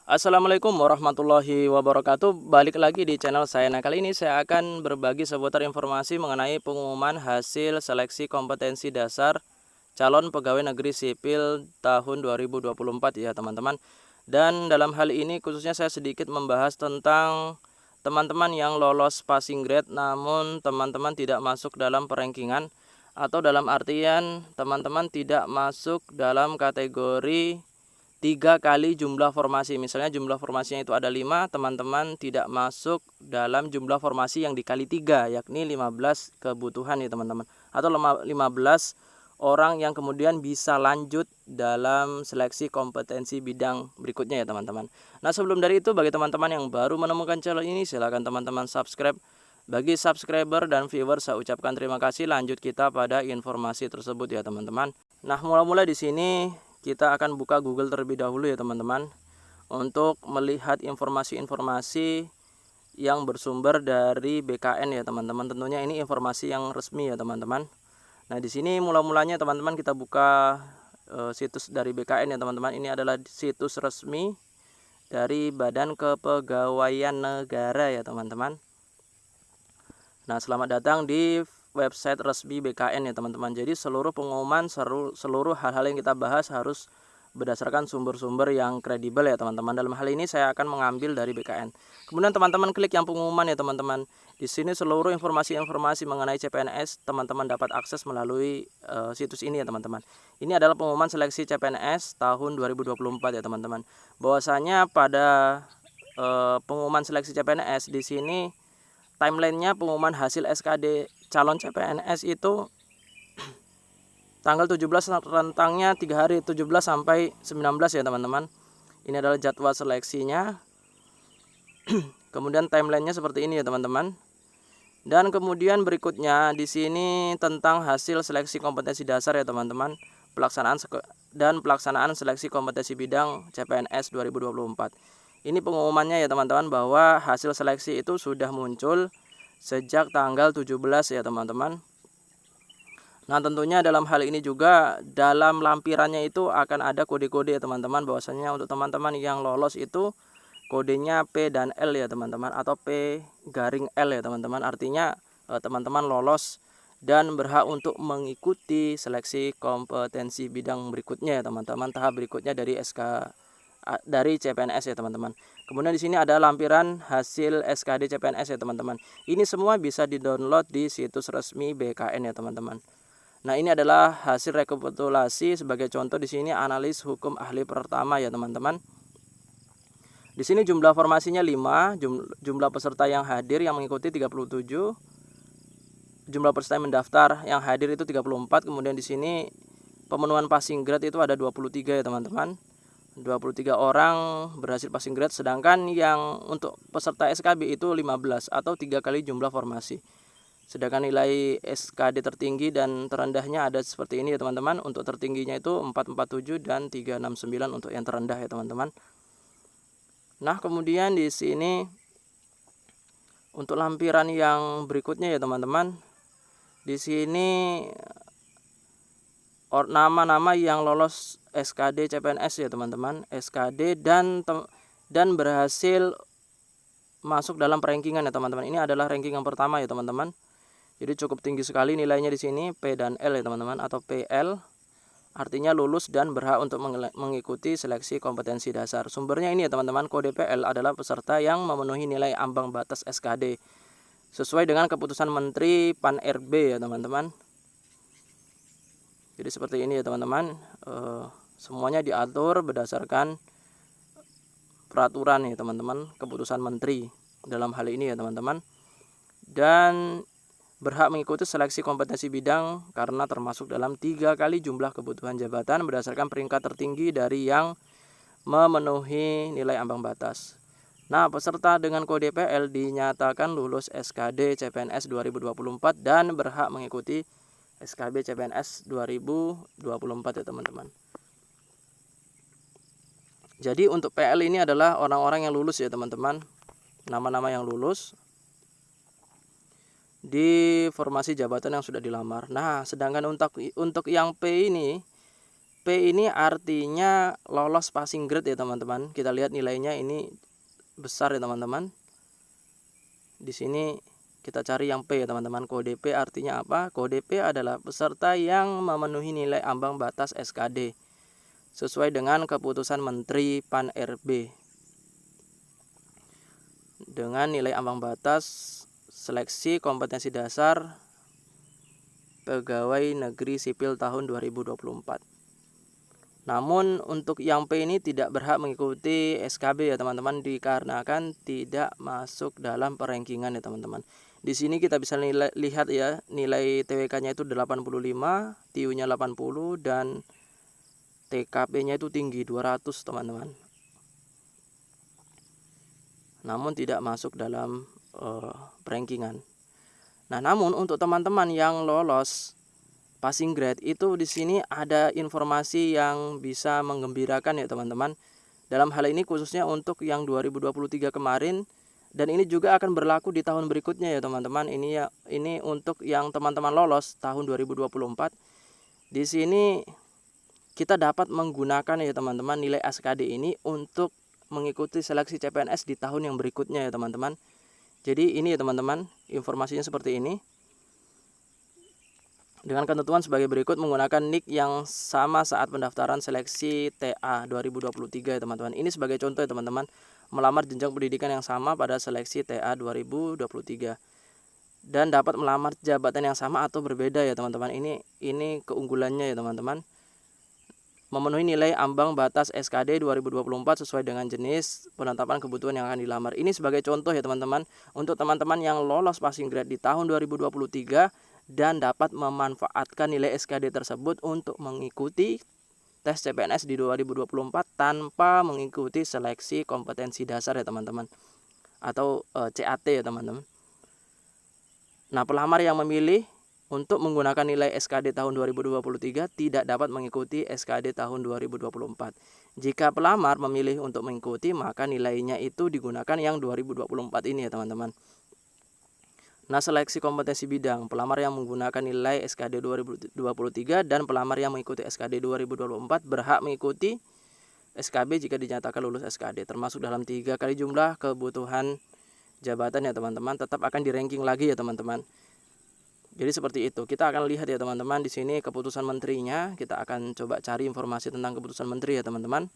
Assalamualaikum warahmatullahi wabarakatuh. Balik lagi di channel saya. Nah, kali ini saya akan berbagi seputar informasi mengenai pengumuman hasil seleksi kompetensi dasar calon pegawai negeri sipil tahun 2024 ya teman-teman. Dan dalam hal ini khususnya saya sedikit membahas tentang teman-teman yang lolos passing grade namun teman-teman tidak masuk dalam perankingan, atau dalam artian teman-teman tidak masuk dalam kategori 3 kali jumlah formasi. Misalnya jumlah formasinya itu ada 5, teman-teman tidak masuk dalam jumlah formasi yang dikali 3, yakni 15 kebutuhan ya teman-teman, atau 15 orang yang kemudian bisa lanjut dalam seleksi kompetensi bidang berikutnya ya teman-teman. Nah, sebelum dari itu, bagi teman-teman yang baru menemukan channel ini, silahkan teman-teman subscribe. Bagi subscriber dan viewer saya ucapkan terima kasih. Lanjut kita pada informasi tersebut ya teman-teman. Nah, mula-mula di sini kita akan buka Google terlebih dahulu ya teman-teman, untuk melihat informasi-informasi yang bersumber dari BKN ya teman-teman. Tentunya ini informasi yang resmi ya teman-teman. Nah, di sini mula-mulanya teman-teman kita buka situs dari BKN ya teman-teman. Ini adalah situs resmi dari Badan Kepegawaian Negara ya teman-teman. Nah, selamat datang di website resmi BKN ya teman-teman. Jadi seluruh pengumuman, seluruh hal-hal yang kita bahas harus berdasarkan sumber-sumber yang kredibel ya teman-teman. Dalam hal ini saya akan mengambil dari BKN. Kemudian teman-teman klik yang pengumuman ya teman-teman. Di sini seluruh informasi-informasi mengenai CPNS teman-teman dapat akses melalui situs ini ya teman-teman. Ini adalah pengumuman seleksi CPNS tahun 2024 ya teman-teman. Bahwasanya pada pengumuman seleksi CPNS di sini timelinenya pengumuman hasil SKD calon CPNS itu tanggal 17, rentangnya 3 hari, 17 sampai 19 ya teman-teman. Ini adalah jadwal seleksinya. Kemudian timelinenya seperti ini ya teman-teman. Dan kemudian berikutnya di sini tentang hasil seleksi kompetensi dasar ya teman-teman. Pelaksanaan seleksi kompetensi bidang CPNS 2024. Ini pengumumannya ya teman-teman, bahwa hasil seleksi itu sudah muncul sejak tanggal 17 ya teman-teman. Nah, tentunya dalam hal ini juga dalam lampirannya itu akan ada kode-kode ya teman-teman. Bahwasanya untuk teman-teman yang lolos itu kodenya P dan L ya teman-teman, atau P-L ya teman-teman. Artinya teman-teman lolos dan berhak untuk mengikuti seleksi kompetensi bidang berikutnya ya teman-teman, tahap berikutnya dari dari CPNS ya teman-teman. Kemudian di sini ada lampiran hasil SKD CPNS ya teman-teman. Ini semua bisa di-download di situs resmi BKN ya teman-teman. Nah, ini adalah hasil rekapitulasi. Sebagai contoh di sini analis hukum ahli pertama ya teman-teman. Di sini jumlah formasinya 5, jumlah peserta yang hadir yang mengikuti 37, jumlah peserta yang mendaftar yang hadir itu 34. Kemudian di sini pemenuhan passing grade itu ada 23 ya teman-teman. 23 orang berhasil passing grade, sedangkan yang untuk peserta SKB itu 15, atau 3 kali jumlah formasi. Sedangkan nilai SKD tertinggi dan terendahnya ada seperti ini ya teman-teman. Untuk tertingginya itu 447 dan 369 untuk yang terendah ya teman-teman. Nah, kemudian di sini untuk lampiran yang berikutnya ya teman-teman. Di sini nama-nama yang lolos SKD CPNS ya teman-teman, SKD dan berhasil masuk dalam rankingan ya teman-teman. Ini adalah ranking yang pertama ya teman-teman. Jadi cukup tinggi sekali nilainya di sini, P dan L ya teman-teman, atau PL artinya lulus dan berhak untuk mengikuti seleksi kompetensi dasar. Sumbernya ini ya teman-teman, kode PL adalah peserta yang memenuhi nilai ambang batas SKD sesuai dengan keputusan Menteri Pan-RB ya teman-teman. Jadi seperti ini ya teman-teman. Semuanya diatur berdasarkan peraturan ya teman-teman, keputusan menteri dalam hal ini ya teman-teman. Dan berhak mengikuti seleksi kompetensi bidang karena termasuk dalam 3 kali jumlah kebutuhan jabatan berdasarkan peringkat tertinggi dari yang memenuhi nilai ambang batas. Nah, peserta dengan kode PL dinyatakan lulus SKD CPNS 2024 dan berhak mengikuti SKB CPNS 2024 ya teman-teman. Jadi untuk PL ini adalah orang-orang yang lulus ya teman-teman. Nama-nama yang lulus di formasi jabatan yang sudah dilamar. Nah, sedangkan untuk yang P ini P ini artinya lolos passing grade ya teman-teman. Kita lihat nilainya ini besar ya teman-teman. Di sini kita cari yang P ya teman-teman. Kode P artinya apa? Kode P adalah peserta yang memenuhi nilai ambang batas SKD sesuai dengan keputusan Menteri Pan-RB dengan nilai ambang batas seleksi kompetensi dasar pegawai negeri sipil tahun 2024. Namun untuk yang P ini tidak berhak mengikuti SKB ya teman-teman, dikarenakan tidak masuk dalam perankingan ya teman-teman. Di sini kita bisa lihat ya, nilai TWK-nya itu 85, TU-nya 80 dan TKP-nya itu tinggi 200 teman-teman. Namun tidak masuk dalam perankingan. Nah, namun untuk teman-teman yang lolos passing grade itu di sini ada informasi yang bisa menggembirakan ya teman-teman. Dalam hal ini khususnya untuk yang 2023 kemarin, dan ini juga akan berlaku di tahun berikutnya ya teman-teman. Ini untuk yang teman-teman lolos tahun 2024. Di sini kita dapat menggunakan ya teman-teman nilai SKD ini untuk mengikuti seleksi CPNS di tahun yang berikutnya ya teman-teman. Jadi ini ya teman-teman, informasinya seperti ini. Dengan ketentuan sebagai berikut, menggunakan NIK yang sama saat pendaftaran seleksi TA 2023 ya teman-teman. Ini sebagai contoh ya teman-teman, melamar jenjang pendidikan yang sama pada seleksi TA 2023. Dan dapat melamar jabatan yang sama atau berbeda ya teman-teman. Ini keunggulannya ya teman-teman. Memenuhi nilai ambang batas SKD 2024 sesuai dengan jenis penetapan kebutuhan yang akan dilamar. Ini sebagai contoh ya teman-teman, untuk teman-teman yang lolos passing grade di tahun 2023 dan dapat memanfaatkan nilai SKD tersebut untuk mengikuti tes CPNS di 2024 tanpa mengikuti seleksi kompetensi dasar ya teman-teman, atau CAT ya teman-teman. Nah, pelamar yang memilih untuk menggunakan nilai SKD tahun 2023 tidak dapat mengikuti SKD tahun 2024. Jika pelamar memilih untuk mengikuti, maka nilainya itu digunakan yang 2024 ini ya teman-teman. Nah, seleksi kompetensi bidang, pelamar yang menggunakan nilai SKD 2023 dan pelamar yang mengikuti SKD 2024 berhak mengikuti SKB jika dinyatakan lulus SKD, termasuk dalam 3 kali jumlah kebutuhan jabatan ya teman-teman, tetap akan di-ranking lagi ya teman-teman. Jadi seperti itu. Kita akan lihat ya teman-teman, di sini keputusan menterinya. Kita akan coba cari informasi tentang keputusan menteri ya teman-teman.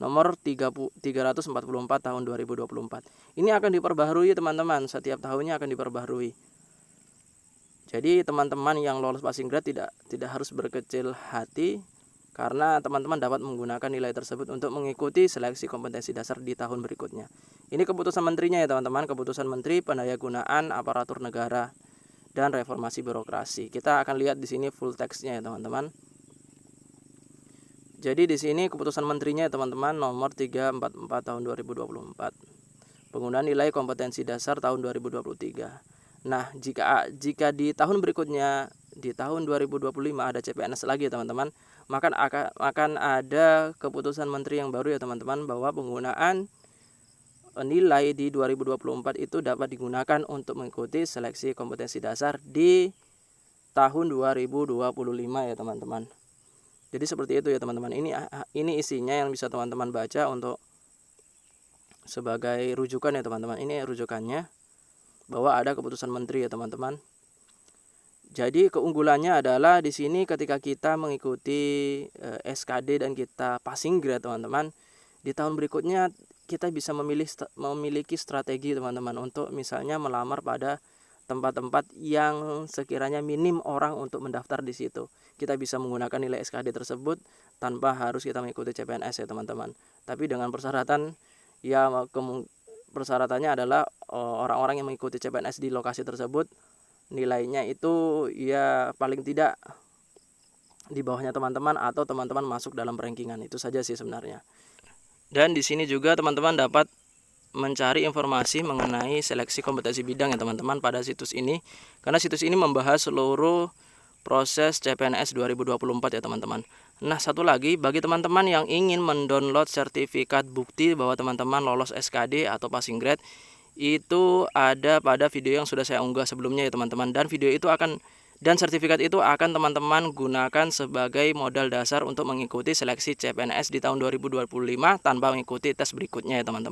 Nomor 344 tahun 2024. Ini akan diperbaharui teman-teman, setiap tahunnya akan diperbaharui. Jadi teman-teman yang lolos passing grade tidak harus berkecil hati, karena teman-teman dapat menggunakan nilai tersebut untuk mengikuti seleksi kompetensi dasar di tahun berikutnya. Ini keputusan menterinya ya teman-teman, keputusan Menteri Pendayagunaan Aparatur Negara dan Reformasi Birokrasi. Kita akan lihat di sini full teksnya ya teman-teman. Jadi di sini keputusan menterinya ya teman-teman, nomor 344 tahun 2024. Penggunaan nilai kompetensi dasar tahun 2023. Nah, jika di tahun berikutnya, di tahun 2025 ada CPNS lagi ya teman-teman, maka akan ada keputusan menteri yang baru ya teman-teman, bahwa penggunaan nilai di 2024 itu dapat digunakan untuk mengikuti seleksi kompetensi dasar di tahun 2025 ya teman-teman. Jadi seperti itu ya teman-teman. Ini isinya yang bisa teman-teman baca untuk sebagai rujukan ya teman-teman. Ini rujukannya, bahwa ada keputusan menteri ya teman-teman. Jadi keunggulannya adalah di sini ketika kita mengikuti SKD dan kita passing grade teman-teman, di tahun berikutnya kita bisa memiliki strategi teman-teman untuk misalnya melamar pada tempat-tempat yang sekiranya minim orang untuk mendaftar di situ. Kita bisa menggunakan nilai SKD tersebut tanpa harus kita mengikuti CPNS ya teman-teman. Tapi dengan persyaratan ya, persyaratannya adalah orang-orang yang mengikuti CPNS di lokasi tersebut nilainya itu ya paling tidak di bawahnya teman-teman, atau teman-teman masuk dalam rankingan. Itu saja sih sebenarnya. Dan di sini juga teman-teman dapat mencari informasi mengenai seleksi kompetensi bidang ya teman-teman pada situs ini, karena situs ini membahas seluruh proses CPNS 2024 ya teman-teman. Nah, satu lagi, bagi teman-teman yang ingin mendownload sertifikat bukti bahwa teman-teman lolos SKD atau passing grade, itu ada pada video yang sudah saya unggah sebelumnya ya teman-teman, dan video itu akan Dan sertifikat itu akan teman-teman gunakan sebagai modal dasar untuk mengikuti seleksi CPNS di tahun 2025 tanpa mengikuti tes berikutnya ya teman-teman.